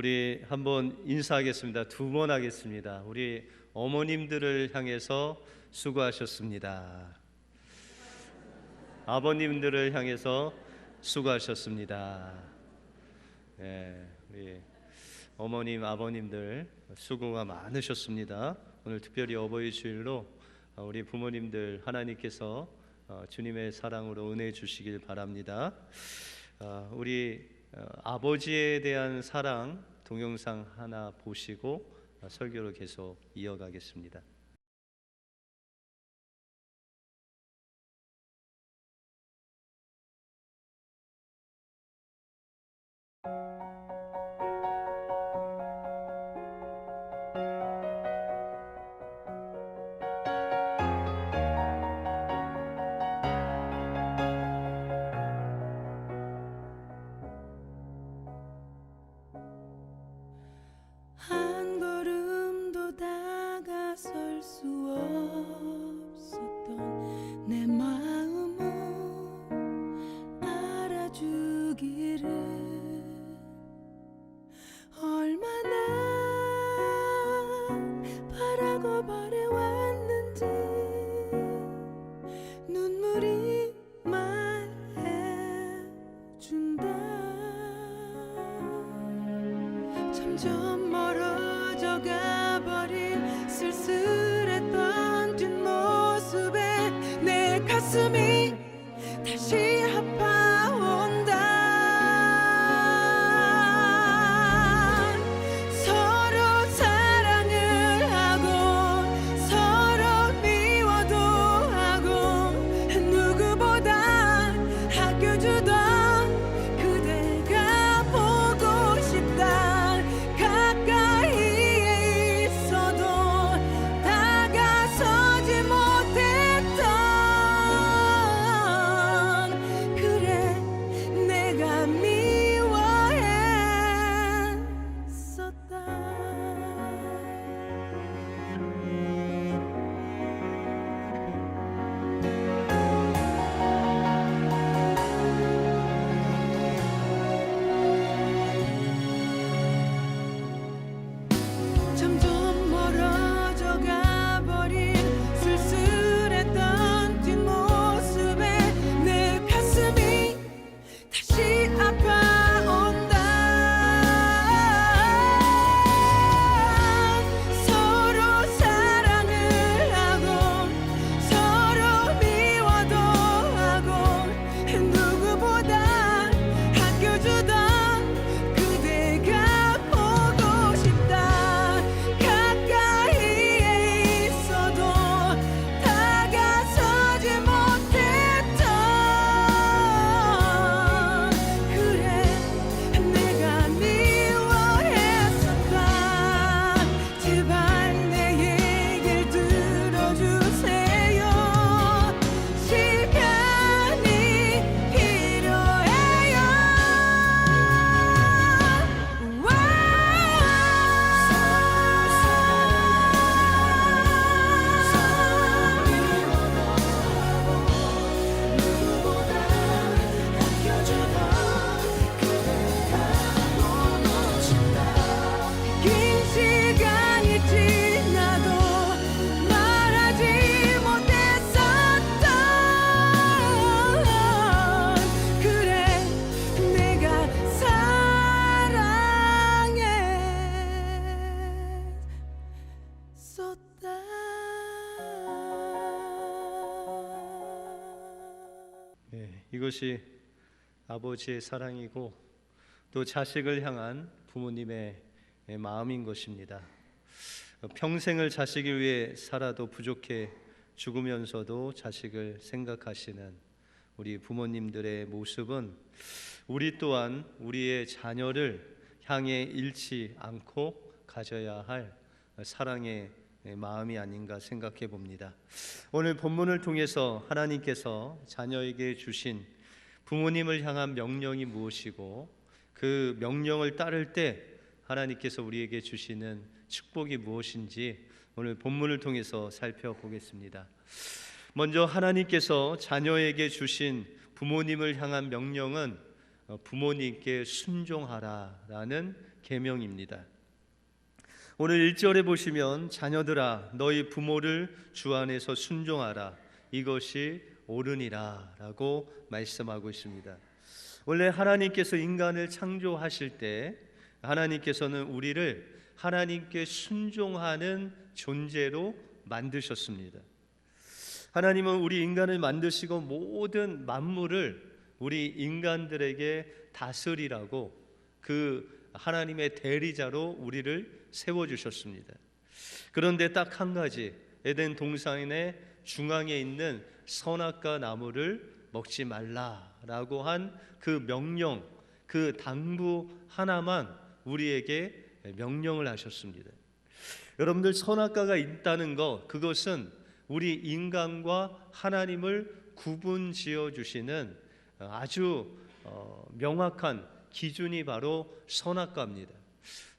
우리 한번 인사하겠습니다. 두 번 하겠습니다. 우리 어머님들을 향해서 수고하셨습니다. 아버님들을 향해서 수고하셨습니다. 우리 어머님, 아버님들 수고가 많으셨습니다. 오늘 특별히 어버이 주일로 우리 부모님들 하나님께서 주님의 사랑으로 은혜 주시길 바랍니다. 우리 아버지에 대한 사랑 동영상 하나 보시고 설교를 계속 이어가겠습니다. 한 걸음도 다가설 수 없었던 내 마음을 알아주기를 얼마나 바라고 바래왔는지 눈물이 말해준다. 점점 멀어져 가버린 쓸쓸했던 뒷모습에 내 가슴이 다시 아파온다. 서로 사랑을 하고 서로 미워도 하고 누구보다 아껴주던 그대가 보고 싶다. 가까이에 있어도 다가서지 못했던 그래 내가 미워했었다. 점점 멀어져 가버린 쓸쓸했던 뒷모습에 내 가슴이 다시 아파온다. 서로 사랑을 하고 서로 미워도 하고 누구보다 아껴주던 그대가 보고 싶다. 가까이에 있어도 다가서지 못했던 그래 내가 미워했었다. 제발 내 얘길 들어주세요. 시간이 필요해요. 긴 시간이 지나도 말하지 못했었던 그래 내가 사랑했었다. 이것이 아버지의 사랑이고 또 자식을 향한 부모님의 마음인 것입니다. 평생을 자식을 위해 살아도 부족해 죽으면서도 자식을 생각하시는 우리 부모님들의 모습은 우리 또한 우리의 자녀를 향해 잃지 않고 가져야 할 사랑의 마음이 아닌가 생각해 봅니다. 오늘 본문을 통해서 하나님께서 자녀에게 주신 부모님을 향한 명령이 무엇이고 그 명령을 따를 때 하나님께서 우리에게 주시는 축복이 무엇인지 오늘 본문을 통해서 살펴보겠습니다. 먼저 하나님께서 자녀에게 주신 부모님을 향한 명령은 부모님께 순종하라라는 계명입니다. 오늘 1절에 보시면 자녀들아 너희 부모를 주 안에서 순종하라 이것이 옳으니라 라고 말씀하고 있습니다. 원래 하나님께서 인간을 창조하실 때 하나님께서는 우리를 하나님께 순종하는 존재로 만드셨습니다. 하나님은 우리 인간을 만드시고 모든 만물을 우리 인간들에게 다스리라고 그 하나님의 대리자로 우리를 세워주셨습니다. 그런데 딱 한 가지, 에덴 동산의 중앙에 있는 선악과 나무를 먹지 말라라고 한 그 명령, 그 당부 하나만 우리에게 명령을 하셨습니다. 여러분들, 선악과가 있다는 것, 그것은 우리 인간과 하나님을 구분지어 주시는 아주 명확한 기준이 바로 선악과입니다.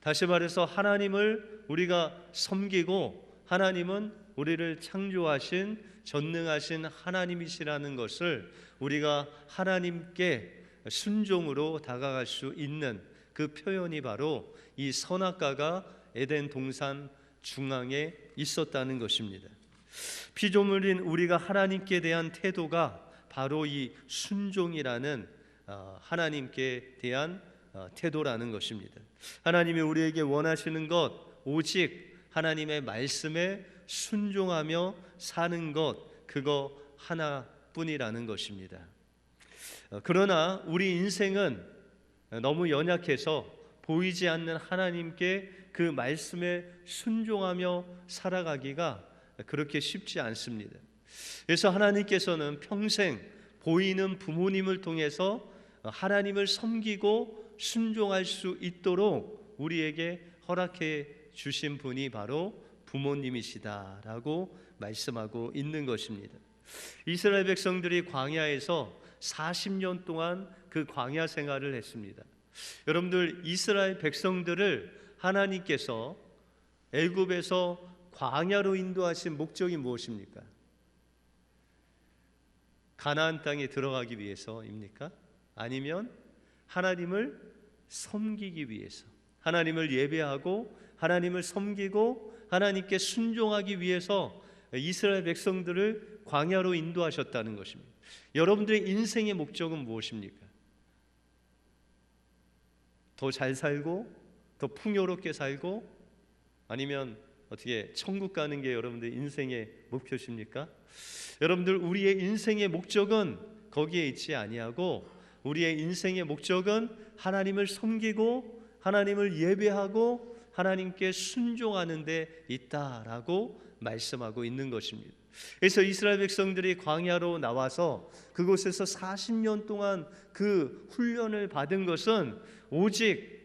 다시 말해서 하나님을 우리가 섬기고 하나님은 우리를 창조하신 전능하신 하나님이시라는 것을 우리가 하나님께 순종으로 다가갈 수 있는 그 표현이 바로 이 선악과가 에덴 동산 중앙에 있었다는 것입니다. 피조물인 우리가 하나님께 대한 태도가 바로 이 순종이라는 하나님께 대한 태도라는 것입니다. 하나님이 우리에게 원하시는 것 오직 하나님의 말씀에 순종하며 사는 것, 그거 하나뿐이라는 것입니다. 그러나 우리 인생은 너무 연약해서 보이지 않는 하나님께 그 말씀에 순종하며 살아가기가 그렇게 쉽지 않습니다. 그래서 하나님께서는 평생 보이는 부모님을 통해서 하나님을 섬기고 순종할 수 있도록 우리에게 허락해 주신 분이 바로 부모님이시다라고 말씀하고 있는 것입니다. 이스라엘 백성들이 광야에서 40년 동안 그 광야 생활을 했습니다. 여러분들, 이스라엘 백성들을 하나님께서 애굽에서 광야로 인도하신 목적이 무엇입니까? 가나안 땅에 들어가기 위해서입니까? 아니면 하나님을 섬기기 위해서, 하나님을 예배하고 하나님을 섬기고 하나님께 순종하기 위해서 이스라엘 백성들을 광야로 인도하셨다는 것입니다. 여러분들의 인생의 목적은 무엇입니까? 더 잘 살고 더 풍요롭게 살고, 아니면 어떻게 천국 가는 게 여러분들 인생의 목표십니까? 여러분들, 우리의 인생의 목적은 거기에 있지 아니하고 우리의 인생의 목적은 하나님을 섬기고 하나님을 예배하고 하나님께 순종하는 데 있다라고 말씀하고 있는 것입니다. 그래서 이스라엘 백성들이 광야로 나와서 그곳에서 40년 동안 그 훈련을 받은 것은 오직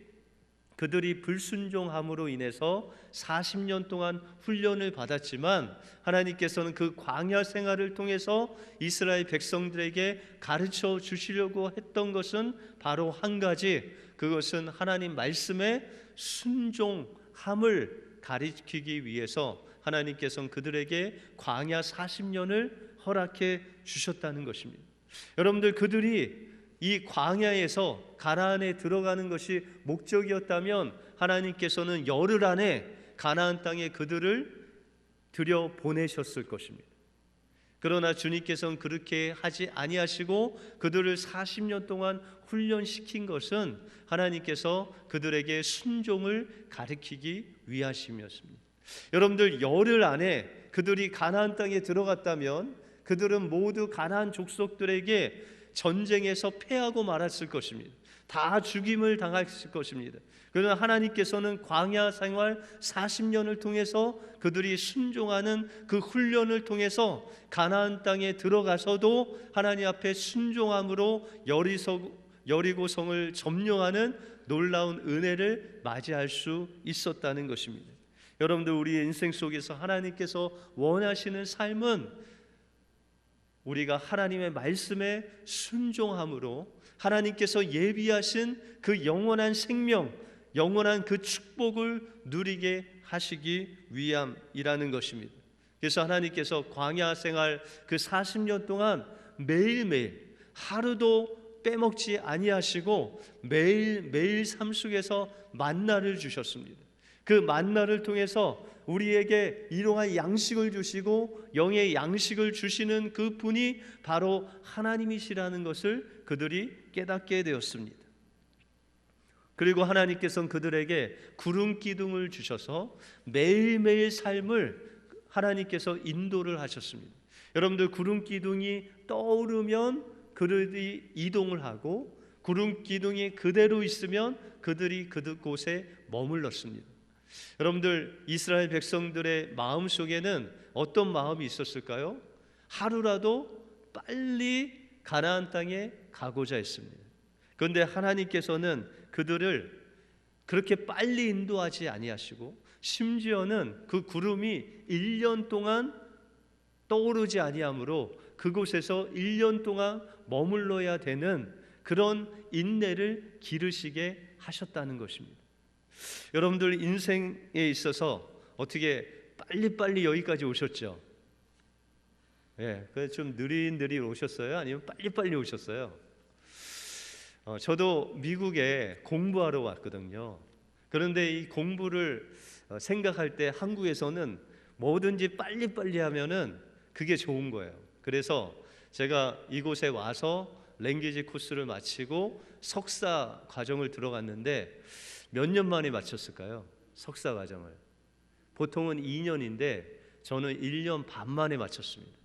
그들이 불순종함으로 인해서 40년 동안 훈련을 받았지만 하나님께서는 그 광야 생활을 통해서 이스라엘 백성들에게 가르쳐 주시려고 했던 것은 바로 한 가지, 그것은 하나님 말씀에 순종함을 가르치기 위해서 하나님께서는 그들에게 광야 40년을 허락해 주셨다는 것입니다. 여러분들, 그들이 이 광야에서 가나안에 들어가는 것이 목적이었다면 하나님께서는 열흘 안에 가나안 땅에 그들을 들여 보내셨을 것입니다. 그러나 주님께서는 그렇게 하지 아니하시고 그들을 40년 동안 훈련시킨 것은 하나님께서 그들에게 순종을 가르치기 위하심이었습니다. 여러분들, 열흘 안에 그들이 가나안 땅에 들어갔다면 그들은 모두 가나안 족속들에게 전쟁에서 패하고 말았을 것입니다. 다 죽임을 당했을 것입니다. 그러나 하나님께서는 광야 생활 40년을 통해서 그들이 순종하는 그 훈련을 통해서 가나안 땅에 들어가서도 하나님 앞에 순종함으로 여리고성을 점령하는 놀라운 은혜를 맞이할 수 있었다는 것입니다. 여러분들, 우리의 인생 속에서 하나님께서 원하시는 삶은 우리가 하나님의 말씀에 순종함으로 하나님께서 예비하신 그 영원한 생명, 영원한 그 축복을 누리게 하시기 위함이라는 것입니다. 그래서 하나님께서 광야 생활 그 40년 동안 매일매일 하루도 빼먹지 아니하시고 매일 삶 속에서 만나를 주셨습니다. 그 만나를 통해서 우리에게 이러한 양식을 주시고 영의 양식을 주시는 그 분이 바로 하나님이시라는 것을 그들이 깨닫게 되었습니다. 그리고 하나님께서는 그들에게 구름 기둥을 주셔서 매일매일 삶을 하나님께서 인도를 하셨습니다. 여러분들 구름 기둥이 떠오르면 그들이 이동을 하고 구름 기둥이 그대로 있으면 그들이 그곳에 머물렀습니다. 여러분들 이스라엘 백성들의 마음 속에는 어떤 마음이 있었을까요? 하루라도 빨리 가나안 땅에 가고자 했습니다. 그런데 하나님께서는 그들을 그렇게 빨리 인도하지 아니하시고 심지어는 그 구름이 1년 동안 떠오르지 아니하므로 그곳에서 1년 동안 머물러야 되는 그런 인내를 기르시게 하셨다는 것입니다. 여러분들 인생에 있어서 어떻게 빨리빨리 여기까지 오셨죠? 예, 좀 느릿느릿 오셨어요? 아니면 빨리빨리 오셨어요? 저도 미국에 공부하러 왔거든요. 그런데 이 공부를 생각할 때 한국에서는 뭐든지 빨리빨리 하면은 그게 좋은 거예요. 그래서 제가 이곳에 와서 랭귀지 코스를 마치고 석사 과정을 들어갔는데 몇 년 만에 마쳤을까요? 석사 과정을. 보통은 2년인데 저는 1년 반 만에 마쳤습니다.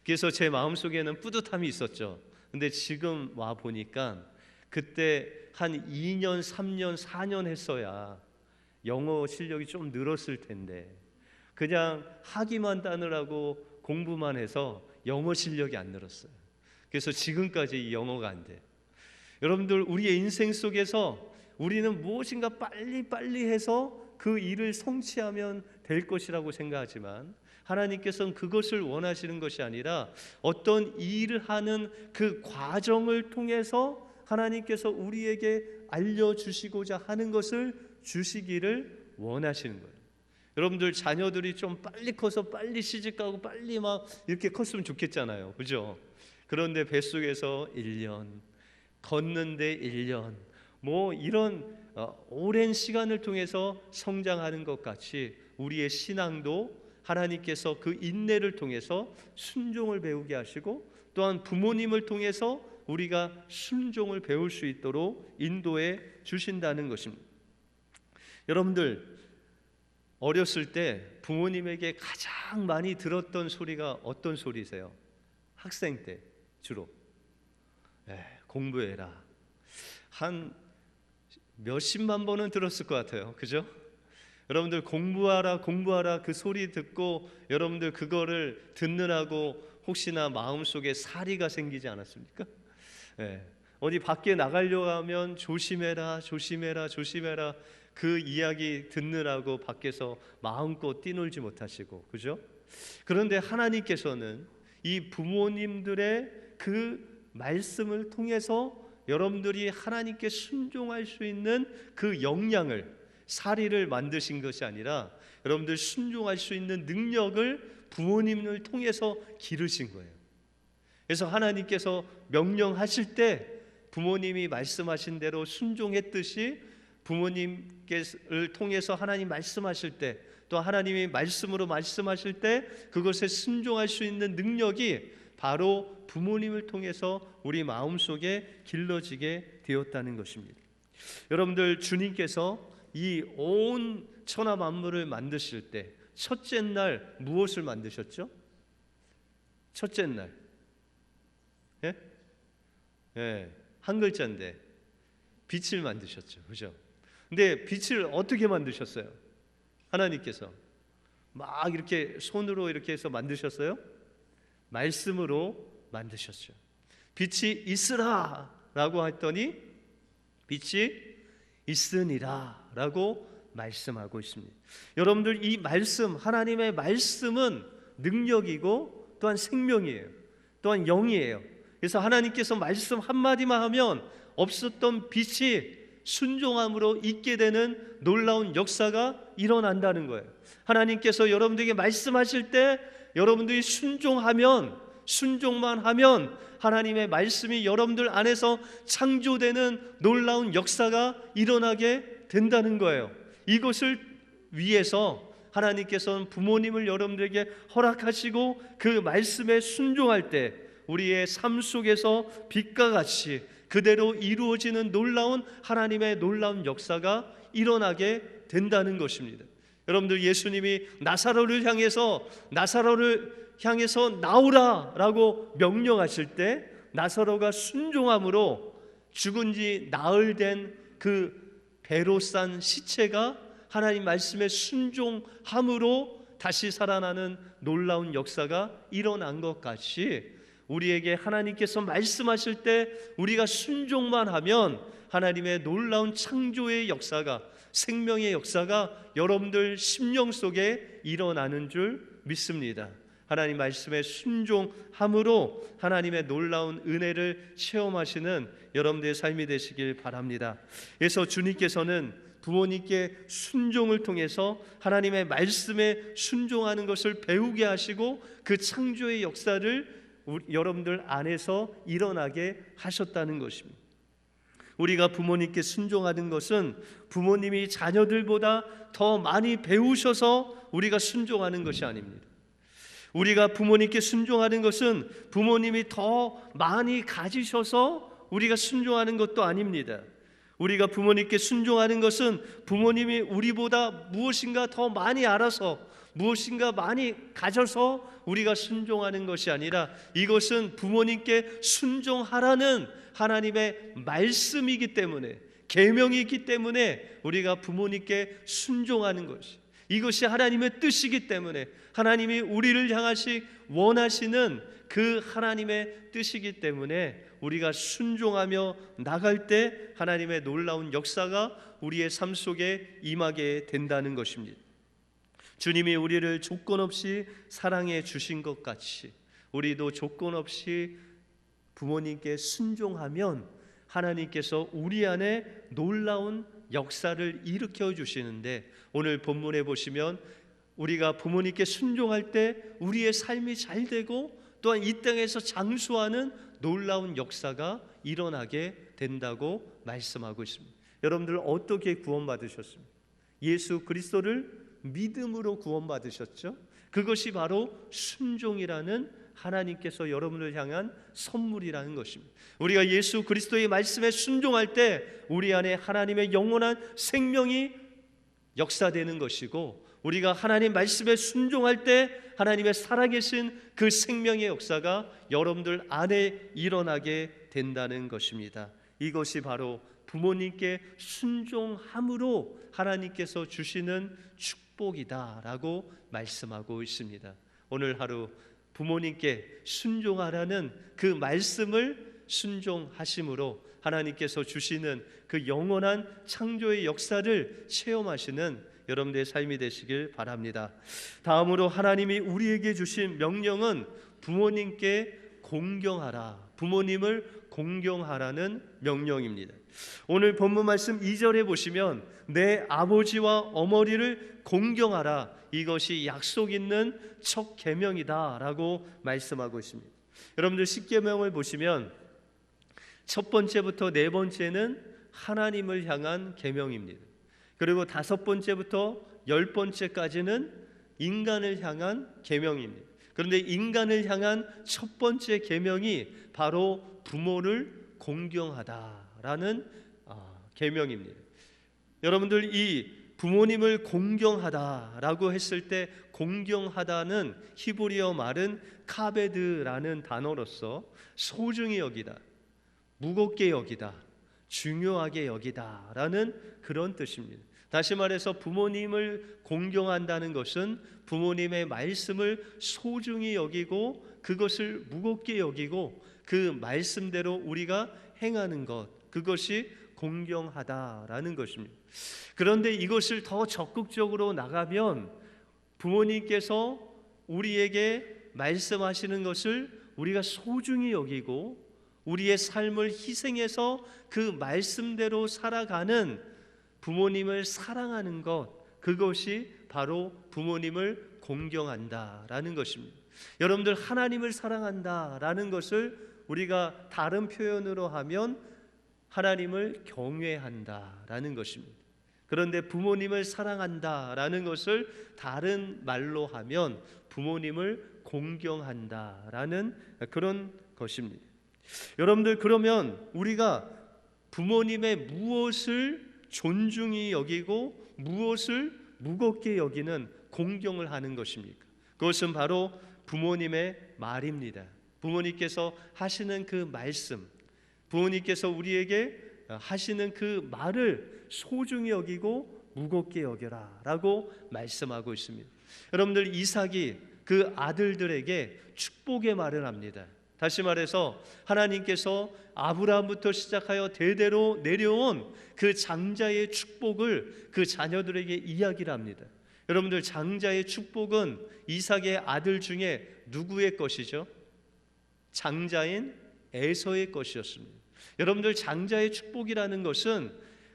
그래서 제 마음속에는 뿌듯함이 있었죠. 근데 지금 와 보니까 그때 한 2년, 3년, 4년 했어야 영어 실력이 좀 늘었을 텐데 그냥 하기만 따느라고 공부만 해서 영어 실력이 안 늘었어요. 그래서 지금까지 이 영어가 안 돼. 여러분들 우리의 인생 속에서 우리는 무엇인가 빨리빨리 해서 그 일을 성취하면 될 것이라고 생각하지만 하나님께서는 그것을 원하시는 것이 아니라 어떤 일을 하는 그 과정을 통해서 하나님께서 우리에게 알려주시고자 하는 것을 주시기를 원하시는 거예요. 여러분들 자녀들이 좀 빨리 커서 빨리 시집가고 빨리 막 이렇게 컸으면 좋겠잖아요. 그죠? 그런데 뱃속에서 1년, 걷는데 1년, 뭐 이런 오랜 시간을 통해서 성장하는 것 같이 우리의 신앙도 하나님께서 그 인내를 통해서 순종을 배우게 하시고 또한 부모님을 통해서 우리가 순종을 배울 수 있도록 인도해 주신다는 것입니다. 여러분들 어렸을 때 부모님에게 가장 많이 들었던 소리가 어떤 소리세요? 학생 때 주로 공부해라. 한 몇십만 번은 들었을 것 같아요. 그죠? 여러분들 공부하라 그 소리 듣고 여러분들 그거를 듣느라고 혹시나 마음속에 사리가 생기지 않았습니까? 어디 밖에 나가려고 하면 조심해라 그 이야기 듣느라고 밖에서 마음껏 뛰놀지 못하시고, 그죠? 그런데 하나님께서는 이 부모님들의 그 말씀을 통해서 여러분들이 하나님께 순종할 수 있는 그 역량을, 사리를 만드신 것이 아니라 여러분들 순종할 수 있는 능력을 부모님을 통해서 기르신 거예요. 그래서 하나님께서 명령하실 때 부모님이 말씀하신 대로 순종했듯이 부모님을 통해서 하나님 말씀하실 때, 또 하나님이 말씀으로 말씀하실 때 그것에 순종할 수 있는 능력이 바로 부모님을 통해서 우리 마음속에 길러지게 되었다는 것입니다. 여러분들 주님께서 이 온 천하 만물을 만드실 때 첫째 날 무엇을 만드셨죠? 첫째 날 한 글자인데 빛을 만드셨죠. 그죠? 근데 빛을 어떻게 만드셨어요? 하나님께서 막 이렇게 손으로 이렇게 해서 만드셨어요? 말씀으로 만드셨죠. 빛이 있으라 라고 했더니 빛이 있으니라 라고 말씀하고 있습니다. 여러분들 이 말씀, 하나님의 말씀은 능력이고 또한 생명이에요. 또한 영이에요. 그래서 하나님께서 말씀 한마디만 하면 없었던 빛이 순종함으로 있게 되는 놀라운 역사가 일어난다는 거예요. 하나님께서 여러분들에게 말씀하실 때 여러분들이 순종하면 순종만 하면 하나님의 말씀이 여러분들 안에서 창조되는 놀라운 역사가 일어나게 된다는 거예요. 이것을 위해서 하나님께서는 부모님을 여러분들에게 허락하시고 그 말씀에 순종할 때 우리의 삶 속에서 빛과 같이 그대로 이루어지는 놀라운 하나님의 놀라운 역사가 일어나게 된다는 것입니다. 여러분들, 예수님이 나사로를 향해서 나오라라고 명령하실 때 나사로가 순종함으로 죽은 지 나흘 된 그 배로 싼 시체가 하나님 말씀에 순종함으로 다시 살아나는 놀라운 역사가 일어난 것 같이 우리에게 하나님께서 말씀하실 때 우리가 순종만 하면 하나님의 놀라운 창조의 역사가, 생명의 역사가 여러분들 심령 속에 일어나는 줄 믿습니다. 하나님 말씀에 순종함으로 하나님의 놀라운 은혜를 체험하시는 여러분들의 삶이 되시길 바랍니다. 그래서 주님께서는 부모님께 순종을 통해서 하나님의 말씀에 순종하는 것을 배우게 하시고 그 창조의 역사를 여러분들 안에서 일어나게 하셨다는 것입니다. 우리가 부모님께 순종하는 것은 부모님이 자녀들보다 더 많이 배우셔서 우리가 순종하는 것이 아닙니다. 우리가 부모님께 순종하는 것은 부모님이 더 많이 가지셔서 우리가 순종하는 것도 아닙니다. 우리가 부모님께 순종하는 것은 부모님이 우리보다 무엇인가 더 많이 알아서 무엇인가 많이 가져서 우리가 순종하는 것이 아니라 이것은 부모님께 순종하라는 하나님의 말씀이기 때문에, 계명이기 때문에 우리가 부모님께 순종하는 것이, 이것이 하나님의 뜻이기 때문에, 하나님이 우리를 향하시 원하시는 그 하나님의 뜻이기 때문에 우리가 순종하며 나갈 때 하나님의 놀라운 역사가 우리의 삶 속에 임하게 된다는 것입니다. 주님이 우리를 조건 없이 사랑해 주신 것 같이 우리도 조건 없이 부모님께 순종하면 하나님께서 우리 안에 놀라운 역사를 일으켜 주시는데, 오늘 본문에 보시면 우리가 부모님께 순종할 때 우리의 삶이 잘 되고 또한 이 땅에서 장수하는 놀라운 역사가 일어나게 된다고 말씀하고 있습니다. 여러분들 어떻게 구원받으셨습니까? 예수 그리스도를 믿음으로 구원받으셨죠. 그것이 바로 순종이라는 하나님께서 여러분을 향한 선물이라는 것입니다. 우리가 예수 그리스도의 말씀에 순종할 때 우리 안에 하나님의 영원한 생명이 역사되는 것이고, 우리가 하나님 말씀에 순종할 때 하나님의 살아계신 그 생명의 역사가 여러분들 안에 일어나게 된다는 것입니다. 이것이 바로 부모님께 순종함으로 하나님께서 주시는 축복이다라고 말씀하고 있습니다. 오늘 하루 부모님께 순종하라는 그 말씀을 순종하심으로 하나님께서 주시는 그 영원한 창조의 역사를 체험하시는 여러분들의 삶이 되시길 바랍니다. 다음으로 하나님이 우리에게 주신 명령은 부모님께 공경하라, 부모님을 공경하라는 명령입니다. 오늘 본문 말씀 2절에 보시면 내 아버지와 어머니를 공경하라, 이것이 약속 있는 첫 계명이다 라고 말씀하고 있습니다. 여러분들 10계명을 보시면 첫 번째부터 네 번째는 하나님을 향한 계명입니다. 그리고 5번째부터 10번째까지는 인간을 향한 계명입니다. 그런데 인간을 향한 첫 번째 계명이 바로 부모를 공경하다라는 계명입니다. 여러분들, 이 부모님을 공경하다라고 했을 때 공경하다는 히브리어 말은 카베드라는 단어로서 소중히 여기다, 무겁게 여기다, 중요하게 여기다라는 그런 뜻입니다. 다시 말해서 부모님을 공경한다는 것은 부모님의 말씀을 소중히 여기고 그것을 무겁게 여기고 그 말씀대로 우리가 행하는 것, 그것이 공경하다라는 것입니다. 그런데 이것을 더 적극적으로 나가면 부모님께서 우리에게 말씀하시는 것을 우리가 소중히 여기고 우리의 삶을 희생해서 그 말씀대로 살아가는 부모님을 사랑하는 것, 그것이 바로 부모님을 공경한다라는 것입니다. 여러분들 하나님을 사랑한다라는 것을 우리가 다른 표현으로 하면 하나님을 경외한다라는 것입니다. 그런데 부모님을 사랑한다라는 것을 다른 말로 하면 부모님을 공경한다라는 그런 것입니다. 여러분들, 그러면 우리가 부모님의 무엇을 존중히 여기고 무엇을 무겁게 여기는 공경을 하는 것입니까? 그것은 바로 부모님의 말입니다. 부모님께서 하시는 그 말씀, 부모님께서 우리에게 하시는 그 말을 소중히 여기고 무겁게 여겨라 라고 말씀하고 있습니다. 여러분들, 이삭이 그 아들들에게 축복의 말을 합니다. 다시 말해서 하나님께서 아브라함부터 시작하여 대대로 내려온 그 장자의 축복을 그 자녀들에게 이야기를 합니다. 여러분들, 장자의 축복은 이삭의 아들 중에 누구의 것이죠? 장자인 에서의 것이었습니다. 여러분들, 장자의 축복이라는 것은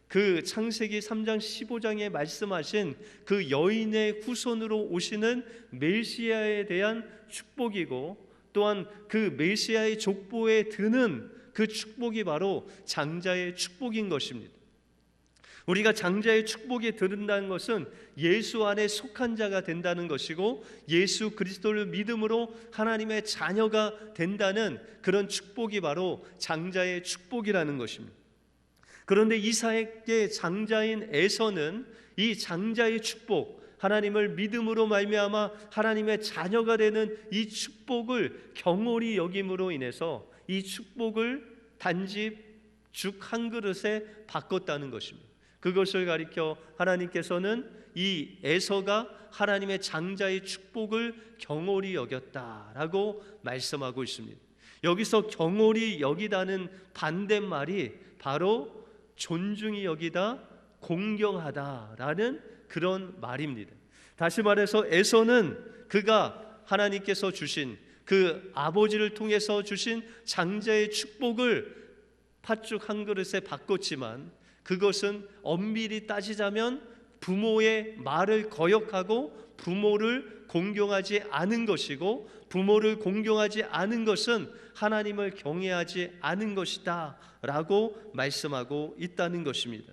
그 창세기 3장 15장에 말씀하신 그 여인의 후손으로 오시는 메시아에 대한 축복이고, 또한 그 메시아의 족보에 드는 그 축복이 바로 장자의 축복인 것입니다. 우리가 장자의 축복에 들은다는 것은 예수 안에 속한 자가 된다는 것이고, 예수 그리스도를 믿음으로 하나님의 자녀가 된다는 그런 축복이 바로 장자의 축복이라는 것입니다. 그런데 이삭의 장자인 에서는 이 장자의 축복, 하나님을 믿음으로 말미암아 하나님의 자녀가 되는 이 축복을 경홀히 여김으로 인해서 이 축복을 단지 죽 한 그릇에 바꿨다는 것입니다. 그것을 가리켜 하나님께서는 이 에서가 하나님의 장자의 축복을 경홀히 여겼다라고 말씀하고 있습니다. 여기서 경홀히 여기다는 반대말이 바로 존중히 여기다, 공경하다라는 그런 말입니다. 다시 말해서 에서는 그가 하나님께서 주신 그 아버지를 통해서 주신 장자의 축복을 팥죽 한 그릇에 바꿨지만, 그것은 엄밀히 따지자면 부모의 말을 거역하고 부모를 공경하지 않은 것이고, 부모를 공경하지 않은 것은 하나님을 경외하지 않은 것이다 라고 말씀하고 있다는 것입니다.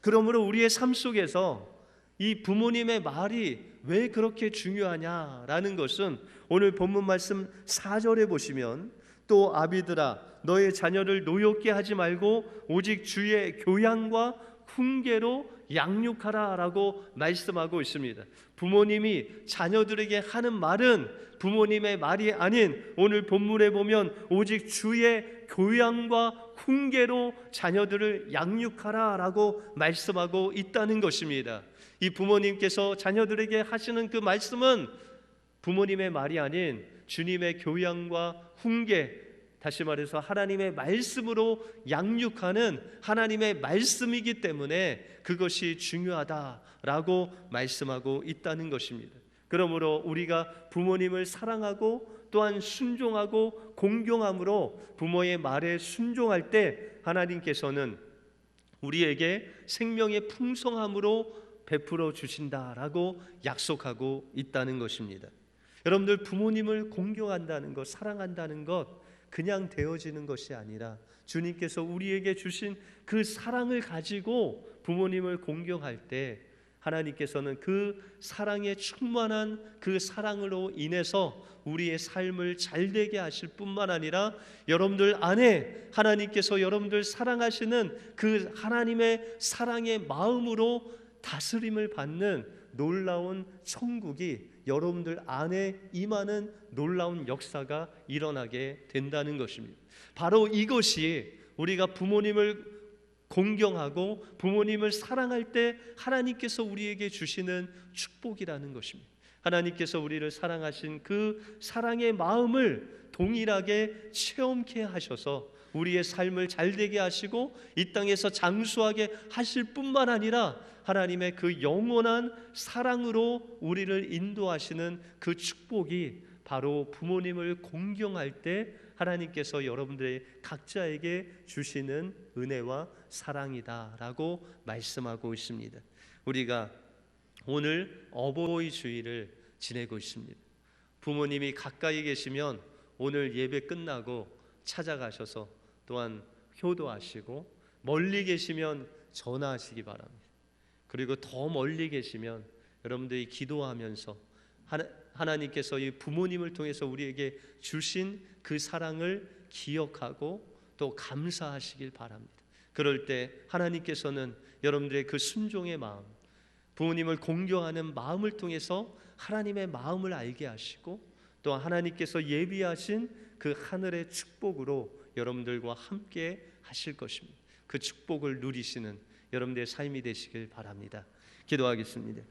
그러므로 우리의 삶 속에서 이 부모님의 말이 왜 그렇게 중요하냐라는 것은 오늘 본문 말씀 4절에 보시면, 또 아비들아 너의 자녀를 노엽게 하지 말고 오직 주의 교양과 훈계로 양육하라 라고 말씀하고 있습니다. 부모님이 자녀들에게 하는 말은 부모님의 말이 아닌, 오늘 본문에 보면 오직 주의 교양과 훈계로 자녀들을 양육하라 라고 말씀하고 있다는 것입니다. 이 부모님께서 자녀들에게 하시는 그 말씀은 부모님의 말이 아닌 주님의 교양과 훈계, 다시 말해서 하나님의 말씀으로 양육하는 하나님의 말씀이기 때문에 그것이 중요하다라고 말씀하고 있다는 것입니다. 그러므로 우리가 부모님을 사랑하고 또한 순종하고 공경함으로 부모의 말에 순종할 때 하나님께서는 우리에게 생명의 풍성함으로 베풀어 주신다라고 약속하고 있다는 것입니다. 여러분들, 부모님을 공경한다는 것, 사랑한다는 것 그냥 되어지는 것이 아니라 주님께서 우리에게 주신 그 사랑을 가지고 부모님을 공경할 때 하나님께서는 그 사랑에 충만한 그 사랑으로 인해서 우리의 삶을 잘되게 하실 뿐만 아니라 여러분들 안에 하나님께서 여러분들 사랑하시는 그 하나님의 사랑의 마음으로 다스림을 받는 놀라운 천국이 여러분들 안에 임하는 놀라운 역사가 일어나게 된다는 것입니다. 바로 이것이 우리가 부모님을 공경하고 부모님을 사랑할 때 하나님께서 우리에게 주시는 축복이라는 것입니다. 하나님께서 우리를 사랑하신 그 사랑의 마음을 동일하게 체험케 하셔서 우리의 삶을 잘되게 하시고 이 땅에서 장수하게 하실 뿐만 아니라 하나님의 그 영원한 사랑으로 우리를 인도하시는 그 축복이 바로 부모님을 공경할 때 하나님께서 여러분들의 각자에게 주시는 은혜와 사랑이다라고 말씀하고 있습니다. 우리가 오늘 어버이 주일을 지내고 있습니다. 부모님이 가까이 계시면 오늘 예배 끝나고 찾아가셔서 또한 효도하시고, 멀리 계시면 전화하시기 바랍니다. 그리고 더 멀리 계시면 여러분들이 기도하면서 하나님께서 이 부모님을 통해서 우리에게 주신 그 사랑을 기억하고 또 감사하시길 바랍니다. 그럴 때 하나님께서는 여러분들의 그 순종의 마음, 부모님을 공경하는 마음을 통해서 하나님의 마음을 알게 하시고, 또 하나님께서 예비하신 그 하늘의 축복으로 여러분들과 함께 하실 것입니다. 그 축복을 누리시는 여러분들의 삶이 되시길 바랍니다. 기도하겠습니다.